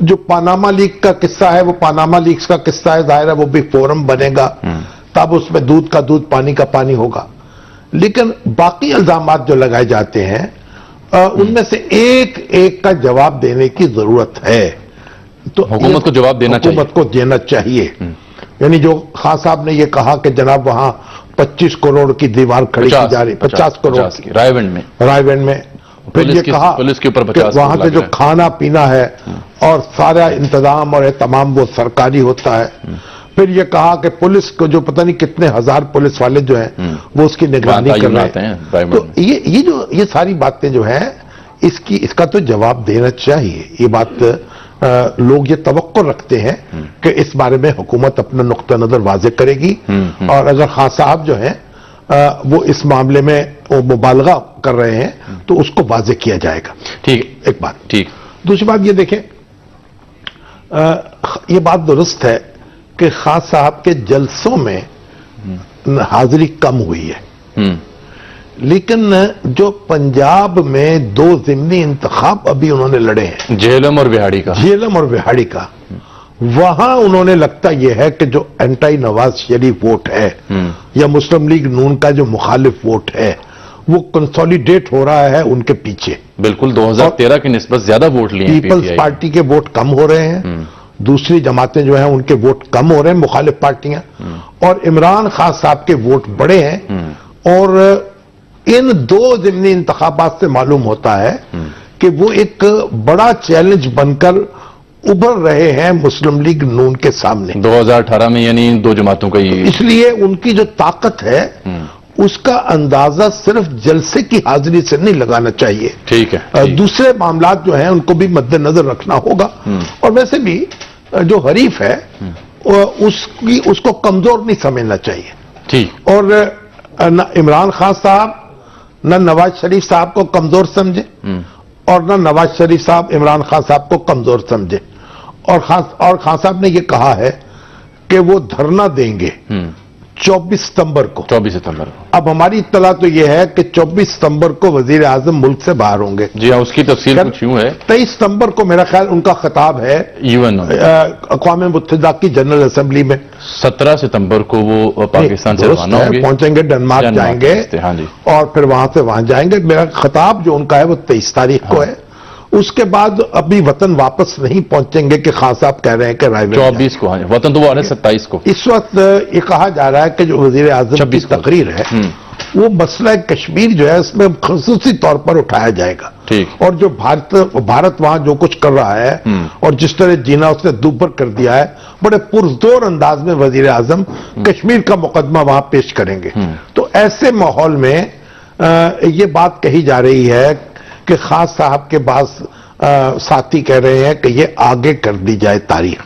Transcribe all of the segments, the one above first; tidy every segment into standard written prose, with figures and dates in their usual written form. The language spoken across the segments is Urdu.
جو پاناما لیک کا قصہ ہے وہ پاناما لیکس کا قصہ ہے، ظاہر ہے وہ بھی فورم بنے گا، تب اس میں دودھ کا دودھ پانی کا پانی ہوگا. لیکن باقی الزامات جو لگائے جاتے ہیں ان میں سے ایک ایک کا جواب دینے کی ضرورت ہے. تو حکومت کو جواب دینا چاہیے. حکومت کو دینا چاہیے. یعنی جو خان صاحب نے یہ کہا کہ جناب وہاں 25 کروڑ کی دیوار کھڑی کی جا رہی، 50 کروڑ کی رائے ونڈ میں پھر یہ کہا پولیس کے اوپر کہ وہاں سے جو کھانا پینا ہے اور سارا انتظام اور اہتمام وہ سرکاری ہوتا ہے. پھر یہ کہا کہ پولیس کو جو پتہ نہیں کتنے ہزار پولیس والے جو ہیں وہ اس کی نگرانی کر رہے ہیں. تو یہ ساری باتیں جو ہیں اس کا تو جواب دینا چاہیے. یہ بات لوگ یہ توقع رکھتے ہیں کہ اس بارے میں حکومت اپنا نقطہ نظر واضح کرے گی، اور اگر خان صاحب جو ہیں وہ اس معاملے میں وہ مبالغہ کر رہے ہیں تو اس کو واضح کیا جائے گا. ٹھیک، ایک بات. ٹھیک. دوسری بات یہ دیکھیں، یہ بات درست ہے کہ خان صاحب کے جلسوں میں حاضری کم ہوئی ہے، لیکن جو پنجاب میں 2 ضمنی انتخاب ابھی انہوں نے لڑے ہیں، جہلم اور بہاڑی کا، وہاں انہوں نے لگتا یہ ہے کہ جو اینٹائی نواز شریف ووٹ ہے یا مسلم لیگ نون کا جو مخالف ووٹ ہے وہ کنسولیڈیٹ ہو رہا ہے ان کے پیچھے. بالکل 2013 کی نسبت زیادہ ووٹ لیے ہیں. پیپلز پارٹی کے ووٹ کم ہو رہے ہیں، دوسری جماعتیں جو ہیں ان کے ووٹ کم ہو رہے ہیں، مخالف پارٹیاں، اور عمران خان صاحب کے ووٹ بڑے ہیں. اور ان 2 ضمنی انتخابات سے معلوم ہوتا ہے کہ وہ ایک بڑا چیلنج بن کر ابھر رہے ہیں مسلم لیگ نون کے سامنے. 2018 میں یعنی 2 جماعتوں کا یہ، اس لیے ان کی جو طاقت ہے اس کا اندازہ صرف جلسے کی حاضری سے نہیں لگانا چاہیے. ٹھیک ہے. دوسرے معاملات جو ہیں ان کو بھی مد نظر رکھنا ہوگا. اور ویسے بھی جو حریف ہے اس کو کمزور نہیں سمجھنا چاہیے. ٹھیک. اور نہ عمران خان صاحب نہ نواز شریف صاحب کو کمزور سمجھے، اور نہ نواز شریف صاحب عمران خان صاحب کو کمزور سمجھے. اور خان صاحب نے یہ کہا ہے کہ وہ دھرنا دیں گے 24 ستمبر کو. اب ہماری اطلاع تو یہ ہے کہ 24 ستمبر کو وزیر اعظم ملک سے باہر ہوں گے. جی ہاں، اس کی تفصیل کچھ یوں ہے. 23 ستمبر کو میرا خیال ان کا خطاب ہے ایون اقوام متحدہ کی جنرل اسمبلی میں. 17 ستمبر کو وہ پاکستان سے روانہ ہوں گے، پہنچیں گے، ڈنمارک جائیں گے، ہاں جی، اور پھر وہاں سے وہاں جائیں گے. میرا خطاب جو ان کا ہے وہ 23 تاریخ کو ہے. اس کے بعد ابھی وطن واپس نہیں پہنچیں گے کہ خان صاحب کہہ رہے ہیں کہ رائے 24 کو. وطن تو وہ آ رہے ہیں 27 کو. اس وقت یہ کہا جا رہا ہے کہ جو وزیر اعظم کی تقریر ہے وہ مسئلہ کشمیر جو ہے اس میں خصوصی طور پر اٹھایا جائے گا. اور جو بھارت وہاں جو کچھ کر رہا ہے اور جس طرح جینا اس نے دوبر کر دیا ہے، بڑے پرزور انداز میں وزیر اعظم کشمیر کا مقدمہ وہاں پیش کریں گے. تو ایسے ماحول میں یہ بات کہی جا رہی ہے کہ خان صاحب کے بعض ساتھی کہہ رہے ہیں کہ یہ آگے کر دی جائے تاریخ.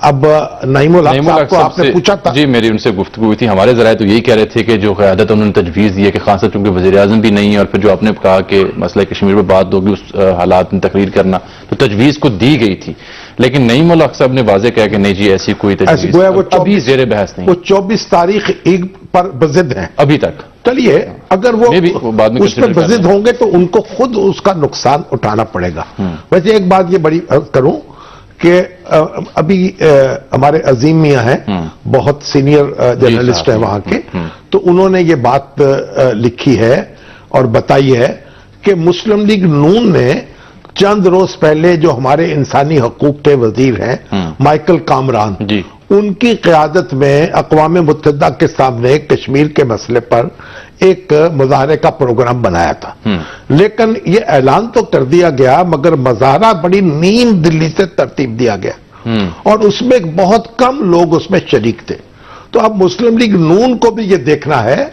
اب نعیم الحق صاحب کو آپ نے پوچھا تھا. جی میری ان سے گفتگو ہوئی تھی. ہمارے ذرائع تو یہی کہہ رہے تھے کہ جو قیادت انہوں نے تجویز دی ہے کہ خان صاحب چونکہ وزیر اعظم بھی نہیں ہے، اور پھر جو آپ نے کہا کہ مسئلہ کشمیر پہ بات ہوگی اس حالات میں تقریر کرنا، تو تجویز کو دی گئی تھی. لیکن نعیم الحق صاحب نے واضح کہا کہ نہیں جی ایسی کوئی تجویز ابھی زیر بحث نہیں. وہ 24 تاریخ عید پر بضد ہیں ابھی تک. چلیے اگر وہ اس پہ بضد ہوں گے تو ان کو خود اس کا نقصان اٹھانا پڑے گا. ویسے ایک بات یہ بڑی کروں کہ ابھی ہمارے عظیم میاں ہیں، بہت سینئر جرنلسٹ ہیں وہاں کے، تو انہوں نے یہ بات لکھی ہے اور بتائی ہے کہ مسلم لیگ نون نے چند روز پہلے جو ہمارے انسانی حقوق کے وزیر ہیں مائیکل کامران، ان کی قیادت میں اقوام متحدہ کے سامنے کشمیر کے مسئلے پر ایک مظاہرے کا پروگرام بنایا تھا. لیکن یہ اعلان تو کر دیا گیا مگر مظاہرہ بڑی نیم دلی سے ترتیب دیا گیا اور اس میں بہت کم لوگ اس میں شریک تھے. تو اب مسلم لیگ نون کو بھی یہ دیکھنا ہے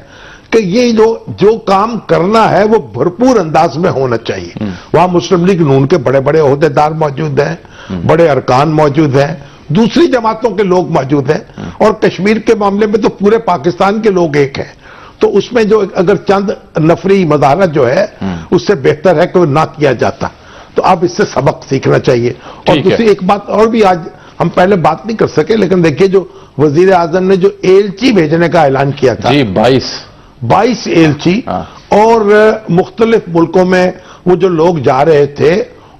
کہ یہ جو کام کرنا ہے وہ بھرپور انداز میں ہونا چاہیے. وہاں مسلم لیگ نون کے بڑے بڑے عہدیدار موجود ہیں، بڑے ارکان موجود ہیں، دوسری جماعتوں کے لوگ موجود ہیں، اور کشمیر کے معاملے میں تو پورے پاکستان کے لوگ ایک ہیں. تو اس میں جو اگر چند نفری مظاہرہ جو ہے اس سے بہتر ہے کہ وہ نہ کیا جاتا. تو اب اس سے سبق سیکھنا چاہیے. اور دوسری ایک بات اور بھی آج ہم پہلے بات نہیں کر سکے، لیکن دیکھیے جو وزیر اعظم نے جو ایلچی بھیجنے کا اعلان کیا تھا، 22 ایلچی، اور مختلف ملکوں میں وہ جو لوگ جا رہے تھے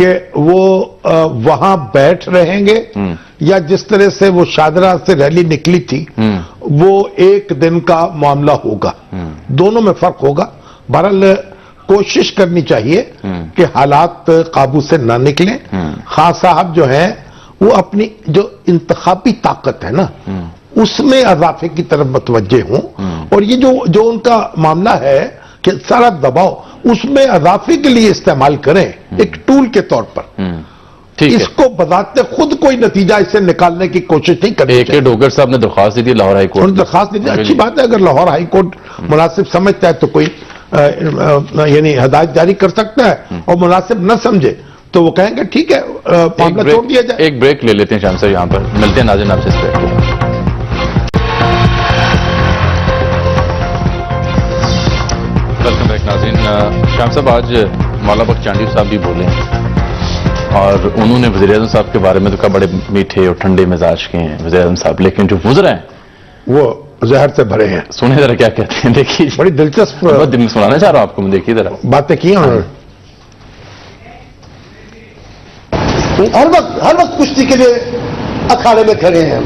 کہ وہ وہاں بیٹھ رہیں گے یا جس طرح سے وہ شاہدرہ سے ریلی نکلی تھی وہ ایک دن کا معاملہ ہوگا. دونوں میں فرق ہوگا. بہرحال کوشش کرنی چاہیے کہ حالات قابو سے نہ نکلیں. خان صاحب جو ہیں وہ اپنی جو انتخابی طاقت ہے نا اس میں اضافے کی طرف متوجہ ہوں, اور یہ جو ان کا معاملہ ہے کہ سارا دباؤ اس میں اضافے کے لیے استعمال کریں ایک ٹول کے طور پر. اس کو بذات خود کوئی نتیجہ اس سے نکالنے کی کوشش نہیں کرنی چاہیے. اے ڈوگر صاحب نے درخواست دی تھی لاہور ہائی کورٹ. درخواست دی تھی, اچھی بات ہے. اگر لاہور ہائی کورٹ مناسب سمجھتا ہے تو کوئی یعنی ہدایت جاری کر سکتا ہے, اور مناسب نہ سمجھے تو وہ کہیں گے ٹھیک ہے معاملہ چھوڑ دیا جائے. ایک بریک لے لیتے ہیں شام صاحب, یہاں پر ملتے ہیں ناظرین آپ سے اس بریک. ویلکم بیک ناظرین. شام صاحب آج مولا بخش چانڈی صاحب بھی بولے ہیں اور انہوں نے وزیر اعظم صاحب کے بارے میں تو کہا بڑے میٹھے اور ٹھنڈے مزاج کے ہیں وزیر اعظم صاحب, لیکن جو وزراء ہیں وہ زہر سے بھرے ہیں. سنیں ذرا کیا کہتے ہیں, دیکھیے. بڑی دلچسپ سنانا چاہ رہا ہوں آپ کو, دیکھیے ذرا باتیں کی ہیں. ہر وقت کشتی کے لیے اکھاڑے میں کھڑے ہیں,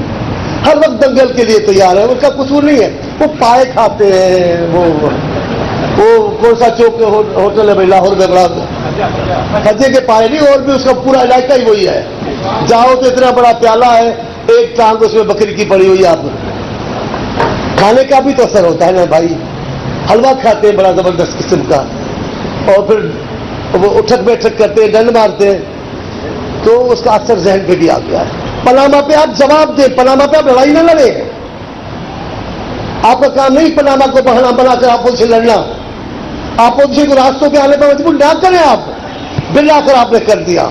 ہر وقت دنگل کے لیے تیار ہیں. اس کا قصور نہیں ہے, وہ پائے کھاتے ہیں. وہ کون سا چوک ہوٹل ہے بھائی لاہور میں بڑا کھجے کے پائے نہیں, اور بھی اس کا پورا علاقہ ہی وہی ہے. جاؤ تو اتنا بڑا پیالہ ہے, ایک ٹانگ اس میں بکری کی پڑی ہوئی ہے. آپ کھانے کا بھی تو اثر ہوتا ہے نا بھائی. حلوہ کھاتے ہیں بڑا زبردست قسم کا, اور پھر وہ اٹھک بیٹھک کرتے ہیں, ڈنڈ مارتے ہیں, تو اس کا اثر ذہن پہ بھی آ گیا ہے. پاناما پہ آپ جواب دیں, پاناما پہ آپ لڑائی نہ لڑیں. آپ کا کام نہیں پاناما کو بہانا بنا کر آپس سے لڑنا. اپوزیشن کو راستوں پہ آنے پر مجبور نہ کریں. آپ بلا کر آپ نے کر دیا,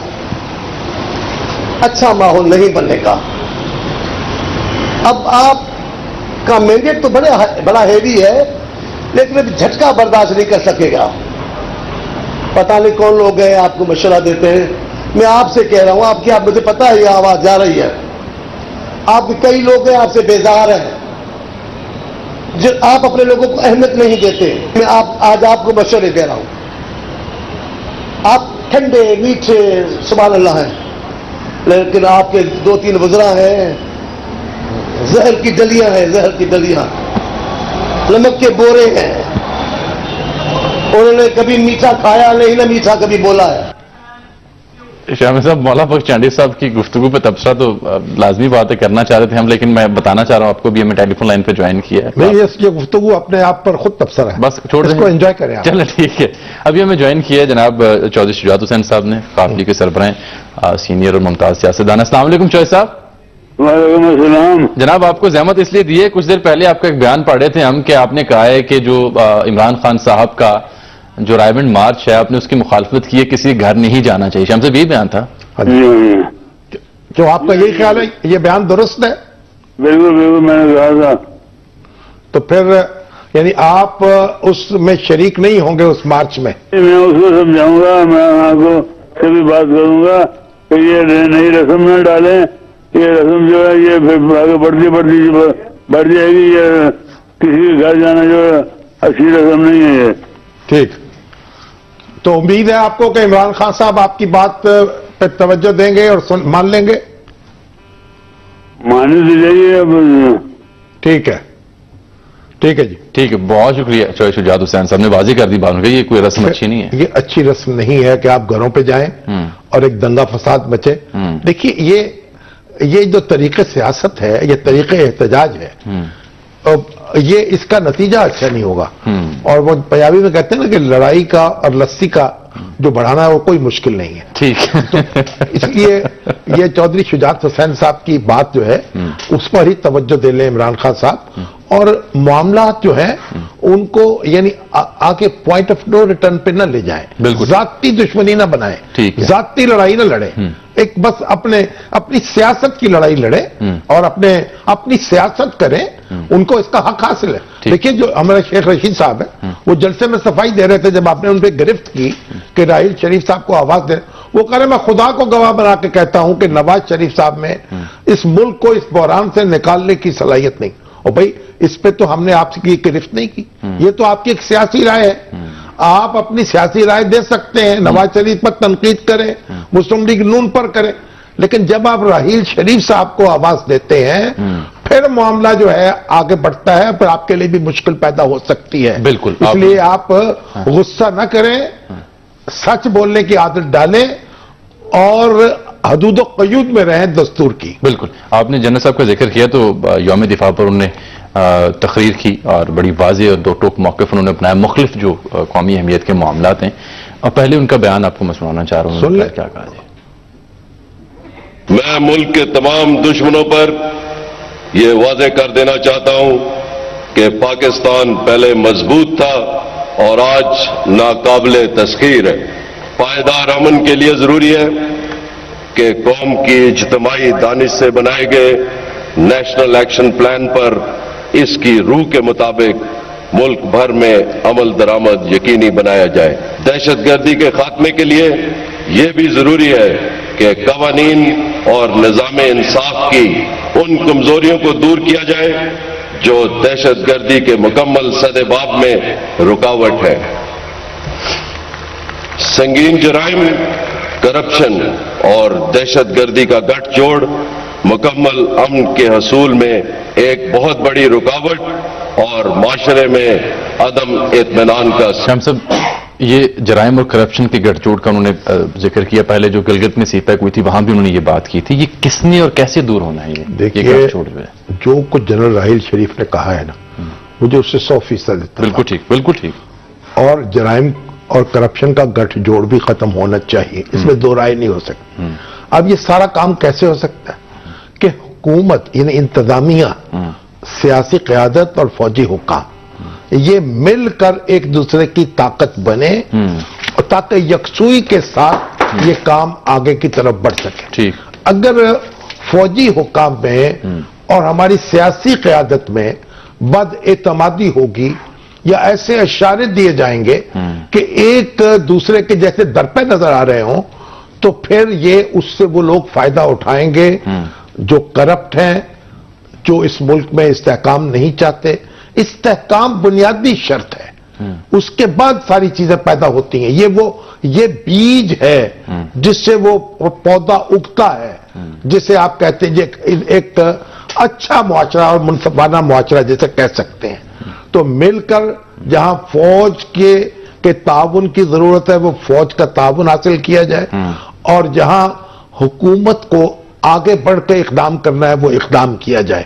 اچھا ماحول نہیں بننے کا. اب آپ کا مینڈیٹ تو بڑا ہیوی ہے, لیکن اب جھٹکا برداشت نہیں کر سکے گا. پتہ نہیں کون لوگ ہیں آپ کو مشورہ دیتے ہیں. میں آپ سے کہہ رہا ہوں, آپ کی آپ مجھے پتا ہے یہ آواز جا رہی ہے. آپ کے کئی لوگ ہیں آپ سے بیزار ہیں, جو آپ اپنے لوگوں کو اہمیت نہیں دیتے. میں آج آپ کو مشورے دے رہا ہوں. آپ ٹھنڈے میٹھے سبحان اللہ ہیں, لیکن آپ کے 2-3 وزراء ہیں زہر کی ڈلیاں ہیں, زہر کی ڈلیاں, نمک کے بورے ہیں. انہوں نے کبھی میٹھا کھایا نہیں, نہ میٹھا کبھی بولا ہے. شاہ صاحب, مولا بخش چانڈی صاحب کی گفتگو پہ تبصرہ تو لازمی بات ہے کرنا چاہ رہے تھے ہم, لیکن میں بتانا چاہ رہا ہوں آپ کو بھی ہمیں ٹیلی فون لائن پہ جوائن کیا ہے. نہیں, یہ گفتگو اپنے آپ پر خود تبصرہ ہے, بس چھوڑ دیں, اس کو انجوائے کریں. چلیں ٹھیک ہے. ابھی ہمیں جوائن کیا ہے جناب چودھری شجاعت حسین صاحب نے, قافلے کے سربراہ ہیں, سینئر اور ممتاز سیاستدان. السلام علیکم چودھری صاحب. وعلیکم السلام. جناب آپ کو زحمت اس لیے دی ہے, کچھ دیر پہلے آپ کا ایک بیان پڑھ رہے تھے ہم کہ آپ نے کہا ہے کہ جو عمران خان صاحب کا جو رائے مارچ ہے آپ نے اس کی مخالفت کی ہے, کسی گھر نہیں جانا چاہیے. شام سے یہ بیان تھا. جو آپ کا یہی خیال ہے یہ بیان درست ہے؟ بالکل بالکل, میں نے کہا تھا. تو پھر یعنی آپ اس میں شریک نہیں ہوں گے اس مارچ میں؟ میں اس کو سمجھاؤں گا, میں آپ کو سے بھی بات کروں گا کہ یہ نئی رسم نہ ڈالیں. یہ رسم جو ہے یہ پھر آگے بڑھ جائے گی. یہ کسی کے گھر جانا جو ہے اچھی رسم نہیں ہے. یہ ٹھیک, تو امید ہے آپ کو کہ عمران خان صاحب آپ کی بات پہ توجہ دیں گے اور مان لیں گے؟ ماننے دی جائیے. ٹھیک ہے, ٹھیک ہے جی, ٹھیک ہے. بہت شکریہ چودھری شجاعت حسین صاحب نے واضح کر دی بات کہ یہ کوئی رسم اچھی نہیں ہے. یہ اچھی رسم نہیں ہے کہ آپ گھروں پہ جائیں اور ایک دنگا فساد مچے. دیکھیے یہ جو طریقے سیاست ہے, یہ طریقے احتجاج ہے, یہ اس کا نتیجہ اچھا نہیں ہوگا. اور وہ پنجابی میں کہتے ہیں نا کہ لڑائی کا اور لسی کا جو بڑھانا ہے وہ کوئی مشکل نہیں ہے. ٹھیک, اس لیے یہ چودھری شجاعت حسین صاحب کی بات جو ہے اس پر ہی توجہ دے لیں عمران خان صاحب, اور معاملات جو ہیں ان کو یعنی آگے پوائنٹ آف نو ریٹرن پہ نہ لے جائیں. ذاتی دشمنی نہ بنائیں, ذاتی لڑائی نہ لڑیں. ایک بس اپنی سیاست کی لڑائی لڑیں اور اپنی سیاست کریں. ان کو اس کا حق حاصل ہے. دیکھیے جو ہمارے شیخ رشید صاحب ہیں وہ جلسے میں صفائی دے رہے تھے جب آپ نے ان پہ گرفت کی کہ راحیل شریف صاحب کو آواز دے, وہ کہہ رہے میں خدا کو گواہ بنا کے کہتا ہوں کہ نواز شریف صاحب میں اس ملک کو اس بحران سے نکالنے کی صلاحیت نہیں. اور بھائی اس پہ تو ہم نے آپ کی گرفت نہیں کی, یہ تو آپ کی ایک سیاسی رائے ہے. آپ اپنی سیاسی رائے دے سکتے ہیں، نواز شریف پر تنقید کریں، مسلم لیگ نون پر کریں، لیکن جب آپ راحیل شریف صاحب کو آواز دیتے ہیں پھر معاملہ جو ہے آگے بڑھتا ہے، پھر آپ کے لیے بھی مشکل پیدا ہو سکتی ہے۔ بالکل، اس لیے آپ غصہ نہ کریں، سچ بولنے کی عادت ڈالیں اور حدود و قیود میں رہیں دستور کی۔ بالکل، آپ نے جنرل صاحب کا ذکر کیا تو یوم دفاع پر انہوں نے تقریر کی اور بڑی واضح اور دو ٹوک موقف انہوں نے اپنایا مختلف جو قومی اہمیت کے معاملات ہیں، اور پہلے ان کا بیان آپ کو میں سنانا چاہ رہا ہوں۔ سن لیں۔ کیا کہا جی؟ میں ملک کے تمام دشمنوں پر یہ واضح کر دینا چاہتا ہوں کہ پاکستان پہلے مضبوط تھا اور آج ناقابل تسخیر ہے۔ پائیدار امن کے لیے ضروری ہے کہ قوم کی اجتماعی دانش سے بنائے گئے نیشنل ایکشن پلان پر اس کی روح کے مطابق ملک بھر میں عمل درآمد یقینی بنایا جائے۔ دہشت گردی کے خاتمے کے لیے یہ بھی ضروری ہے کہ قوانین اور نظام انصاف کی ان کمزوریوں کو دور کیا جائے جو دہشت گردی کے مکمل سدباب میں رکاوٹ ہے۔ سنگین جرائم، کرپشن اور دہشت گردی کا گٹھ جوڑ مکمل امن کے حصول میں ایک بہت بڑی رکاوٹ اور معاشرے میں عدم اطمینان کا شام صاحب، یہ جرائم اور کرپشن کے گٹھ جوڑ کا انہوں نے ذکر کیا، پہلے جو گلگت میں سی پیک ہوئی تھی وہاں بھی انہوں نے یہ بات کی تھی، یہ کس نے اور کیسے دور ہونا ہے؟ یہ دیکھیے، گٹھ جوڑ جو ہے، جو کچھ جنرل راحیل شریف نے کہا ہے نا، مجھے اس سے 100% بالکل ٹھیک، بالکل ٹھیک۔ اور جرائم اور کرپشن کا گٹھ جوڑ بھی ختم ہونا چاہیے، اس میں دو رائے نہیں ہو سکتی۔ اب یہ سارا کام کیسے ہو سکتا ہے کہ حکومت یعنی انتظامیہ، سیاسی قیادت اور فوجی حکام یہ مل کر ایک دوسرے کی طاقت بنے تاکہ یکسوئی کے ساتھ یہ کام آگے کی طرف بڑھ سکے۔ ٹھیک۔ اگر فوجی حکام میں اور ہماری سیاسی قیادت میں بد اعتمادی ہوگی یا ایسے اشارے دیے جائیں گے کہ ایک دوسرے کے جیسے درپے نظر آ رہے ہوں، تو پھر یہ اس سے وہ لوگ فائدہ اٹھائیں گے جو کرپٹ ہیں، جو اس ملک میں استحکام نہیں چاہتے۔ استحکام بنیادی شرط ہے، اس کے بعد ساری چیزیں پیدا ہوتی ہیں۔ یہ بیج ہے جس سے وہ پودا اگتا ہے، جسے آپ کہتے ہیں ایک اچھا معاشرہ اور منصفانہ معاشرہ جسے کہہ سکتے ہیں۔ تو مل کر جہاں فوج کے تعاون کی ضرورت ہے وہ فوج کا تعاون حاصل کیا جائے، اور جہاں حکومت کو آگے بڑھ کے اقدام کرنا ہے وہ اقدام کیا جائے۔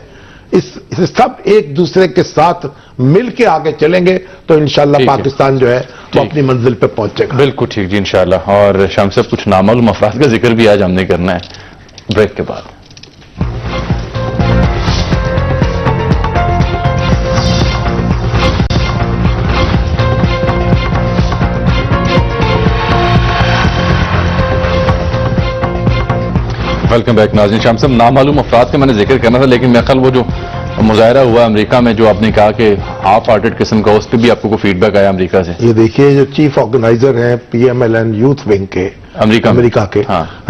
اس سب ایک دوسرے کے ساتھ مل کے آگے چلیں گے تو انشاءاللہ پاکستان جو ہے وہ اپنی منزل پہ پہنچے گا۔ بالکل ٹھیک جی، انشاءاللہ۔ اور شام صاحب، کچھ نامعلوم افراد کا ذکر بھی آج ہم نے کرنا ہے بریک کے بعد۔ ویلکم بیک ناظرین۔ شام صاحب، نامعلوم افراد کا میں نے ذکر کرنا تھا، لیکن میرے خیال وہ جو مظاہرہ ہوا امریکہ میں جو آپ نے کہا کہ ہاف ہارٹڈ قسم کا، اس پہ بھی آپ کو کوئی فیڈ بیک آیا امریکہ سے؟ یہ دیکھیے، جو چیف آرگنائزر ہیں P M L N youth wing کے امریکہ کے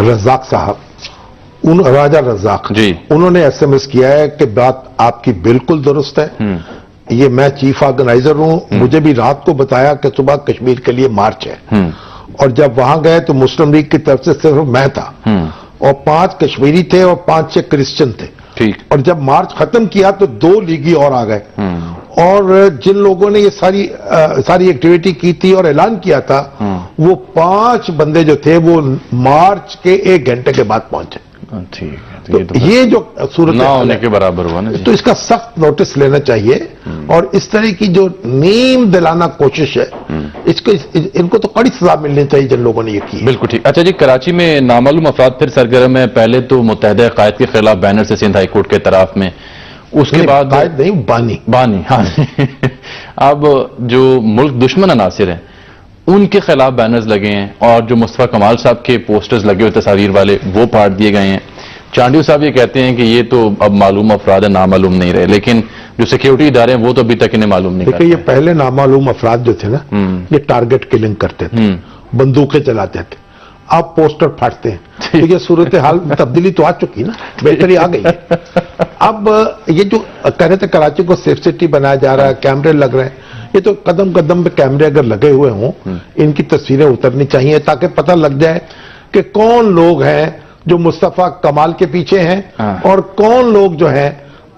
رزاق صاحب، راجہ رزاق جی، انہوں نے ایس ایم ایس کیا ہے کہ بات آپ کی بالکل درست ہے، یہ میں چیف آرگنائزر ہوں، مجھے بھی رات کو بتایا کہ صبح کشمیر کے لیے مارچ ہے، اور جب وہاں گئے تو مسلم لیگ کی طرف سے صرف میں تھا اور 5 کشمیری تھے اور 5 6 کرسچن تھے، اور جب مارچ ختم کیا تو 2 لیگی اور آ گئے، اور جن لوگوں نے یہ ساری ایکٹیویٹی کی تھی اور اعلان کیا تھا وہ 5 بندے جو تھے وہ مارچ کے 1 گھنٹے کے بعد پہنچے۔ یہ جو صورت نہ ہونے کے برابر ہوا نا، تو اس کا سخت نوٹس لینا چاہیے، اور اس طرح کی جو نیم دلانہ کوشش ہے ان کو تو کڑی سزا ملنی چاہیے جن لوگوں نے یہ کی۔ بالکل ٹھیک۔ اچھا جی، کراچی میں نامعلوم افراد پھر سرگرم ہے، پہلے تو متحدہ قائد کے خلاف بینر سے سندھ ہائی کورٹ کے طرف میں، اس کے بعد قائد نہیں، بانی ہاں اب جو ملک دشمن عناصر ہیں ان کے خلاف بینرز لگے ہیں، اور جو مصطفیٰ کمال صاحب کے پوسٹرز لگے ہوئے تصاویر والے وہ پھاڑ دیے گئے ہیں۔ چانڈیو صاحب یہ کہتے ہیں کہ یہ تو اب معلوم افراد ہے، نامعلوم نہیں رہے، لیکن جو سیکیورٹی ادارے ہیں وہ تو ابھی تک انہیں معلوم نہیں کرتے۔ یہ پہلے نامعلوم افراد جو تھے نا، یہ ٹارگٹ کلنگ کرتے تھے، بندوقیں چلاتے تھے، اب پوسٹر پھاڑتے ہیں۔ تو یہ صورتحال میں تبدیلی تو آ چکی نا، بہتری آ گئی ہے۔ اب یہ جو کہہ رہے تھے کراچی کو سیف سٹی بنایا جا رہا ہے، کیمرے لگ رہے ہیں، یہ تو قدم قدم پہ کیمرے اگر لگے ہوئے ہوں ان کی تصویریں اترنی چاہیے تاکہ پتہ لگ جائے کہ کون لوگ ہیں جو مصطفیٰ کمال کے پیچھے ہیں اور کون لوگ جو ہیں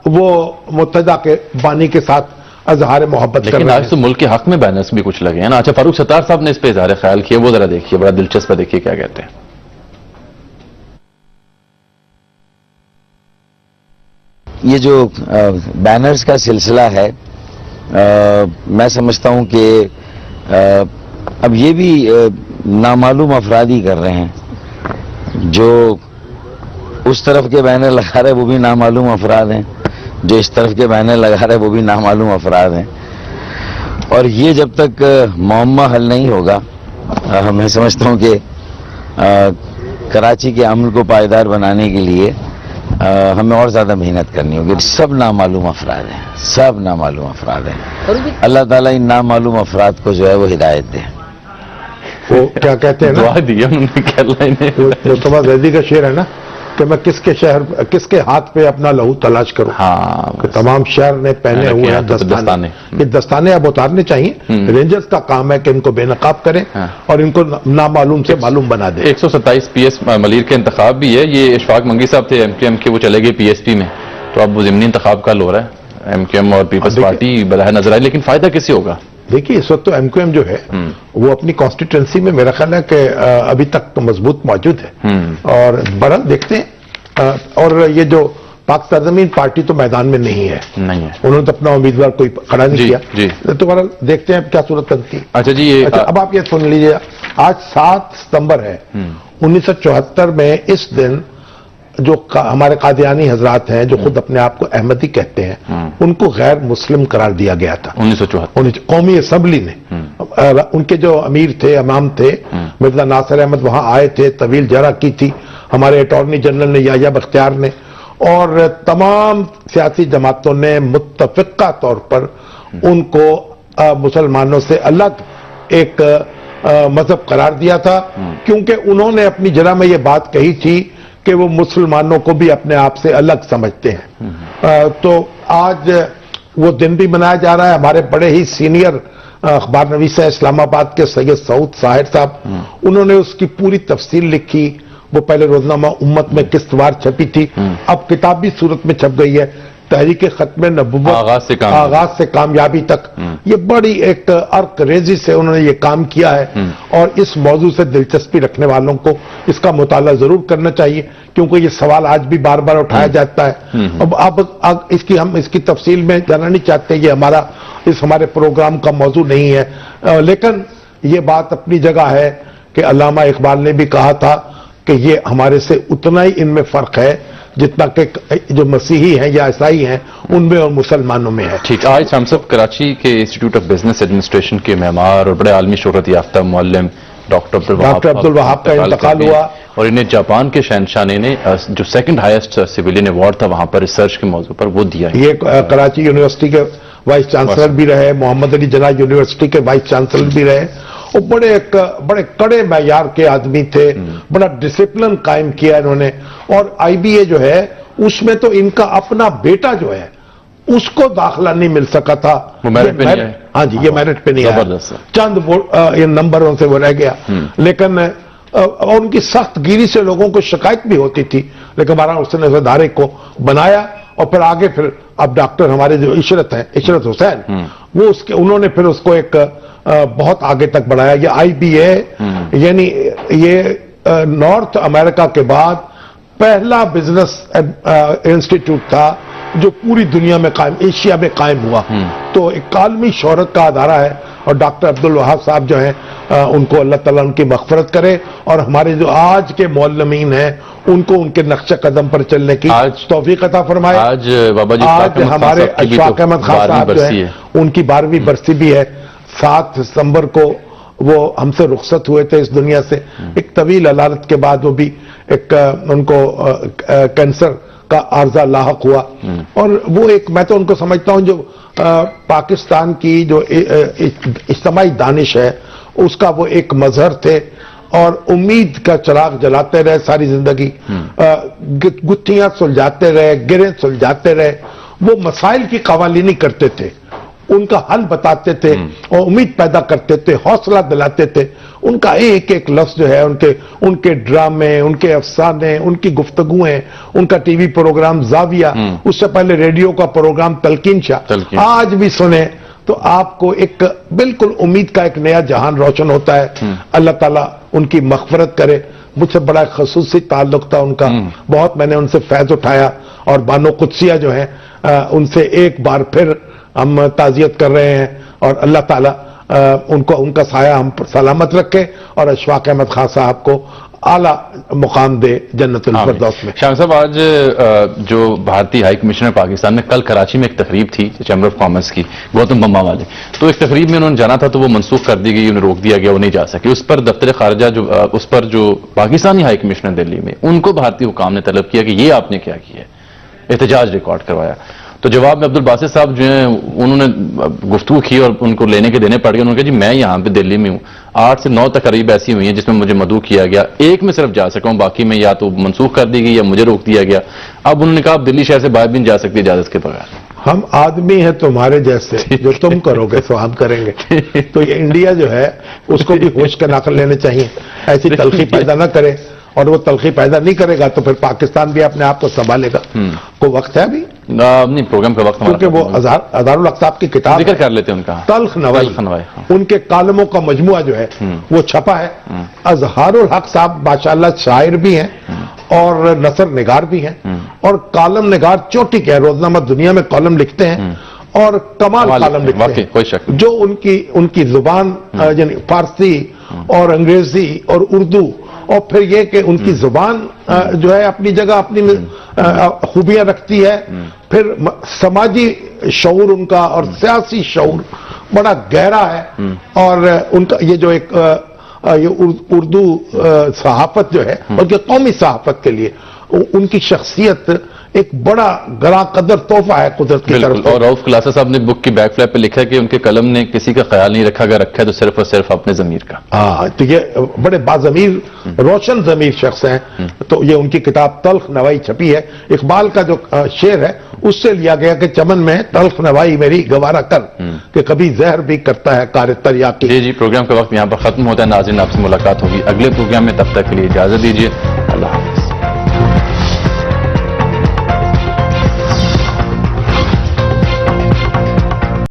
وہ مرتضیٰ کے بانی کے ساتھ اظہار محبت کر رہے ہیں. لیکن آج تو ملک کے حق میں بینرز بھی کچھ لگے ہیں نا. اچھا فاروق ستار صاحب نے اس پہ اظہار خیال کیا, وہ ذرا دیکھیے, بڑا دلچسپ ہے, دیکھیے کیا کہتے ہیں. یہ جو بینرز کا سلسلہ ہے میں سمجھتا ہوں کہ اب یہ بھی نامعلوم افراد ہی کر رہے ہیں. جو اس طرف کے بینر لگا رہے وہ بھی نامعلوم افراد ہیں, جو اس طرف کے بینر لگا رہے وہ بھی نامعلوم افراد ہیں. اور یہ جب تک معمہ حل نہیں ہوگا میں سمجھتا ہوں کہ کراچی کے امن کو پائیدار بنانے کے لیے ہمیں اور زیادہ محنت کرنی ہوگی. سب نامعلوم افراد ہیں, سب نامعلوم افراد ہیں. اللہ تعالیٰ ان نامعلوم افراد کو جو ہے وہ ہدایت دے. وہ کیا کہتے ہیں دعا دی انہوں نے کیا لائنیں, مصطفیٰ زیدی کا شعر ہے نا کہ میں کس کے ہاتھ پہ اپنا لہو تلاش کروں. ہاں, تمام شہر نے پہنے ہوئے ہیں دستانے. یہ دستانے اب اتارنے چاہیے. رینجرز کا کام ہے کہ ان کو بے نقاب کریں اور ان کو نامعلوم سے معلوم بنا دیں. 127 پی ایس ملیر کے انتخاب بھی ہے. یہ اشفاق منگی صاحب تھے ایم کیو ایم کے, وہ چلے گئے پی ایس پی میں, تو اب وہ ضمنی انتخاب کل ہو رہا ہے. ایم کیو ایم اور پیپلز پارٹی بظاہر نظر آئی, لیکن فائدہ کسی ہوگا؟ دیکھیے اس وقت تو ایم کیو ایم جو ہے وہ اپنی کانسٹیٹوئنسی میں میرا خیال ہے کہ ابھی تک مضبوط موجود ہے, اور بہرحال دیکھتے ہیں. اور یہ جو پاک سرزمین پارٹی تو میدان میں نہیں ہے, انہوں نے تو اپنا امیدوار کوئی کھڑا نہیں کیا, تو بہرحال دیکھتے ہیں کیا صورت بنتی ہے. اچھا جی, اب آپ یہ سن لیجیے, آج 7 ستمبر ہے. 1974 میں اس دن جو ہمارے قادیانی حضرات ہیں جو خود اپنے آپ کو احمدی کہتے ہیں, ان کو غیر مسلم قرار دیا گیا تھا 1974 قومی اسمبلی نے. ان کے جو امیر تھے, امام تھے, مرزا ناصر احمد وہاں آئے تھے, طویل جرح کی تھی ہمارے اٹارنی جنرل نے, یحییٰ بختیار نے, اور تمام سیاسی جماعتوں نے متفقہ طور پر ان کو مسلمانوں سے الگ ایک مذہب قرار دیا تھا, کیونکہ انہوں نے اپنی جرح میں یہ بات کہی تھی کہ وہ مسلمانوں کو بھی اپنے آپ سے الگ سمجھتے ہیں. تو آج وہ دن بھی منایا جا رہا ہے. ہمارے بڑے ہی سینئر اخبار نویس ہے اسلام آباد کے سید سعود ساحر صاحب, انہوں نے اس کی پوری تفصیل لکھی. وہ پہلے روزنامہ امت میں قسط وار چھپی تھی, اب کتابی صورت میں چھپ گئی ہے. تحریک ختم نبوت آغاز سے کامیابی تک, یہ بڑی ایک ارق ریزی سے انہوں نے یہ کام کیا ہے, اور اس موضوع سے دلچسپی رکھنے والوں کو اس کا مطالعہ ضرور کرنا چاہیے, کیونکہ یہ سوال آج بھی بار بار اٹھایا جاتا ہے. اب ہم اس کی تفصیل میں جانا نہیں چاہتے, یہ ہمارے پروگرام کا موضوع نہیں ہے, لیکن یہ بات اپنی جگہ ہے کہ علامہ اقبال نے بھی کہا تھا کہ یہ ہمارے سے اتنا ہی ان میں فرق ہے جتنا کہ جو مسیحی ہیں یا عیسائی ہیں ان میں اور مسلمانوں میں ہے. ٹھیک, آج ہم سب کراچی کے انسٹیٹیوٹ آف بزنس ایڈمنسٹریشن کے معمار اور بڑے عالمی شہرت یافتہ معلم ڈاکٹر عبدالوہاب کا انتقال ہوا, اور انہیں جاپان کے شہنشاہ نے جو سیکنڈ ہائیسٹ سویلین ایوارڈ تھا وہاں پر ریسرچ کے موضوع پر وہ دیا. یہ کراچی یونیورسٹی کے وائس چانسلر بھی رہے, محمد علی جناح یونیورسٹی کے وائس چانسلر بھی رہے, اور بڑے کڑے معیار کے آدمی تھے. بڑا ڈسپلن قائم کیا انہوں نے. اور آئی بی اے جو ہے اس میں تو ان کا اپنا بیٹا جو ہے اس کو داخلہ نہیں مل سکا تھا. ہاں جی, یہ میرٹ پہ نہیں آیا, چند نمبروں سے وہ رہ گیا. لیکن اور ان کی سخت گیری سے لوگوں کو شکایت بھی ہوتی تھی, لیکن ہمارا اس نے ادارے کو بنایا, اور پھر آگے پھر اب ڈاکٹر ہمارے جو عشرت ہیں, عشرت حسین, وہ انہوں نے پھر اس کو ایک بہت آگے تک بڑھایا. یہ آئی بی اے یعنی یہ نارتھ امریکہ کے بعد پہلا بزنس انسٹیٹیوٹ تھا جو پوری دنیا میں قائم, ایشیا میں قائم ہوا. تو ایک عالمی شہرت کا ادارہ ہے, اور ڈاکٹر عبدالوہاب صاحب جو ہیں ان کو اللہ تعالیٰ ان کی مغفرت کرے, اور ہمارے جو آج کے معلمین ہیں ان کو ان کے نقش قدم پر چلنے کی توفیق عطا فرمائے. آج بابا جی آج ہمارے اشفاق احمد خان صاحب جو ہیں ان کی 12ویں برسی بھی ہے. 7 ستمبر کو وہ ہم سے رخصت ہوئے تھے اس دنیا سے, ایک طویل علالت کے بعد وہ بھی ایک ان کو کینسر کا عارضہ لاحق ہوا. اور وہ ایک, میں تو ان کو سمجھتا ہوں جو پاکستان کی جو اجتماعی دانش ہے اس کا وہ ایک مظہر تھے, اور امید کا چراغ جلاتے رہے ساری زندگی, گتھیاں سلجھاتے رہے, گریں سلجھاتے رہے. وہ مسائل کی قوالینی کرتے تھے, ان کا حل بتاتے تھے اور امید پیدا کرتے تھے، حوصلہ دلاتے تھے. ان کا ایک ایک لفظ جو ہے، ان کے ڈرامے، ان کے افسانے، ان کی گفتگویں، ان کا ٹی وی پروگرام زاویہ، اس سے پہلے ریڈیو کا پروگرام تلقین شاہ، آج بھی سنیں تو آپ کو ایک بالکل امید کا ایک نیا جہان روشن ہوتا ہے. اللہ تعالیٰ ان کی مغفرت کرے. مجھ سے بڑا خصوصی تعلق تھا ان کا، بہت میں نے ان سے فیض اٹھایا، اور بانو قدسیہ جو ہیں ان سے ایک بار پھر ہم تعزیت کر رہے ہیں، اور اللہ تعالیٰ ان کا سایہ ہم پر سلامت رکھے، اور اشفاق احمد خان صاحب کو اعلیٰ مقام دے جنت الفردوس میں. شاہ صاحب، آج جو بھارتی ہائی کمشنر پاکستان میں کل کراچی میں ایک تقریب تھی چیمبر آف کامرس کی، گوتم بمبا والے، تو ایک تقریب میں انہوں نے جانا تھا تو وہ منسوخ کر دی گئی، انہیں روک دیا گیا، وہ نہیں جا سکے. اس پر دفتر خارجہ اس پر جو پاکستانی ہائی کمشنر دلی میں، ان کو بھارتی حکام نے طلب کیا کہ یہ آپ نے کیا کیا ہے، احتجاج ریکارڈ کروایا. تو جواب میں عبدالباسط صاحب جو ہیں انہوں نے گفتگو کی اور ان کو لینے کے دینے پڑ گئے. انہوں نے کہا جی میں یہاں پہ دلی میں ہوں، 8 سے 9 تقریب ایسی ہوئی ہیں جس میں مجھے مدعو کیا گیا، ایک میں صرف جا سکا ہوں، باقی میں یا تو منسوخ کر دی گئی یا مجھے روک دیا گیا. اب انہوں نے کہا آپ دلی شہر سے باہر بھی نہیں جا سکتی اجازت کے بغیر. ہم آدمی ہیں تمہارے جیسے، جو تم کرو گے سو ہم کریں گے. تو یہ انڈیا جو ہے اس کو بھی ہوش کا ناخن لینے چاہیے، ایسی تلخی پیدا نہ کرے، اور وہ تلخی پیدا نہیں کرے گا تو پھر پاکستان بھی اپنے آپ کو سنبھالے گا. کوئی وقت ہے ابھی نہیں، پروگرام کا وقت، کیونکہ وہ اظہار الافطاب کی کتاب ذکر کر لیتے ہیں ان کا تلخ نوائی، ان کے کالموں کا مجموعہ جو ہے وہ چھپا ہے. اظہار الحق صاحب ماشاءاللہ شاعر بھی ہیں اور نثر نگار بھی ہیں، اور کالم نگار چوٹی کے، روزنامہ دنیا میں کالم لکھتے ہیں اور کمال کالم لکھتے ہیں. جو ان کی زبان یعنی فارسی اور انگریزی اور اردو، اور پھر یہ کہ ان کی زبان جو ہے اپنی جگہ اپنی خوبیاں رکھتی ہے، پھر سماجی شعور ان کا اور سیاسی شعور بڑا گہرا ہے. اور ان کا یہ جو ایک اردو صحافت جو ہے، بلکہ قومی صحافت کے لیے ان کی شخصیت ایک بڑا گراں قدر تحفہ ہے قدرت کی طرف. اور رؤف کلاسا صاحب نے بک کی بیک فلیپ پہ لکھا ہے کہ ان کے قلم نے کسی کا خیال نہیں رکھا، اگر رکھا ہے تو صرف اور صرف اپنے ضمیر کا. ہاں، تو یہ بڑے باضمیر روشن ضمیر شخص ہیں. تو یہ ان کی کتاب تلخ نوائی چھپی ہے. اقبال کا جو شعر ہے اس سے لیا گیا کہ چمن میں تلخ نوائی میری گوارا کر، کہ کبھی زہر بھی کرتا ہے کار تریاقی. جی، پروگرام کا وقت یہاں پر ختم ہوتا ہے. ناظرین، آپ سے ملاقات ہوگی اگلے پروگرام میں، تب تک کے لیے اجازت دیجیے.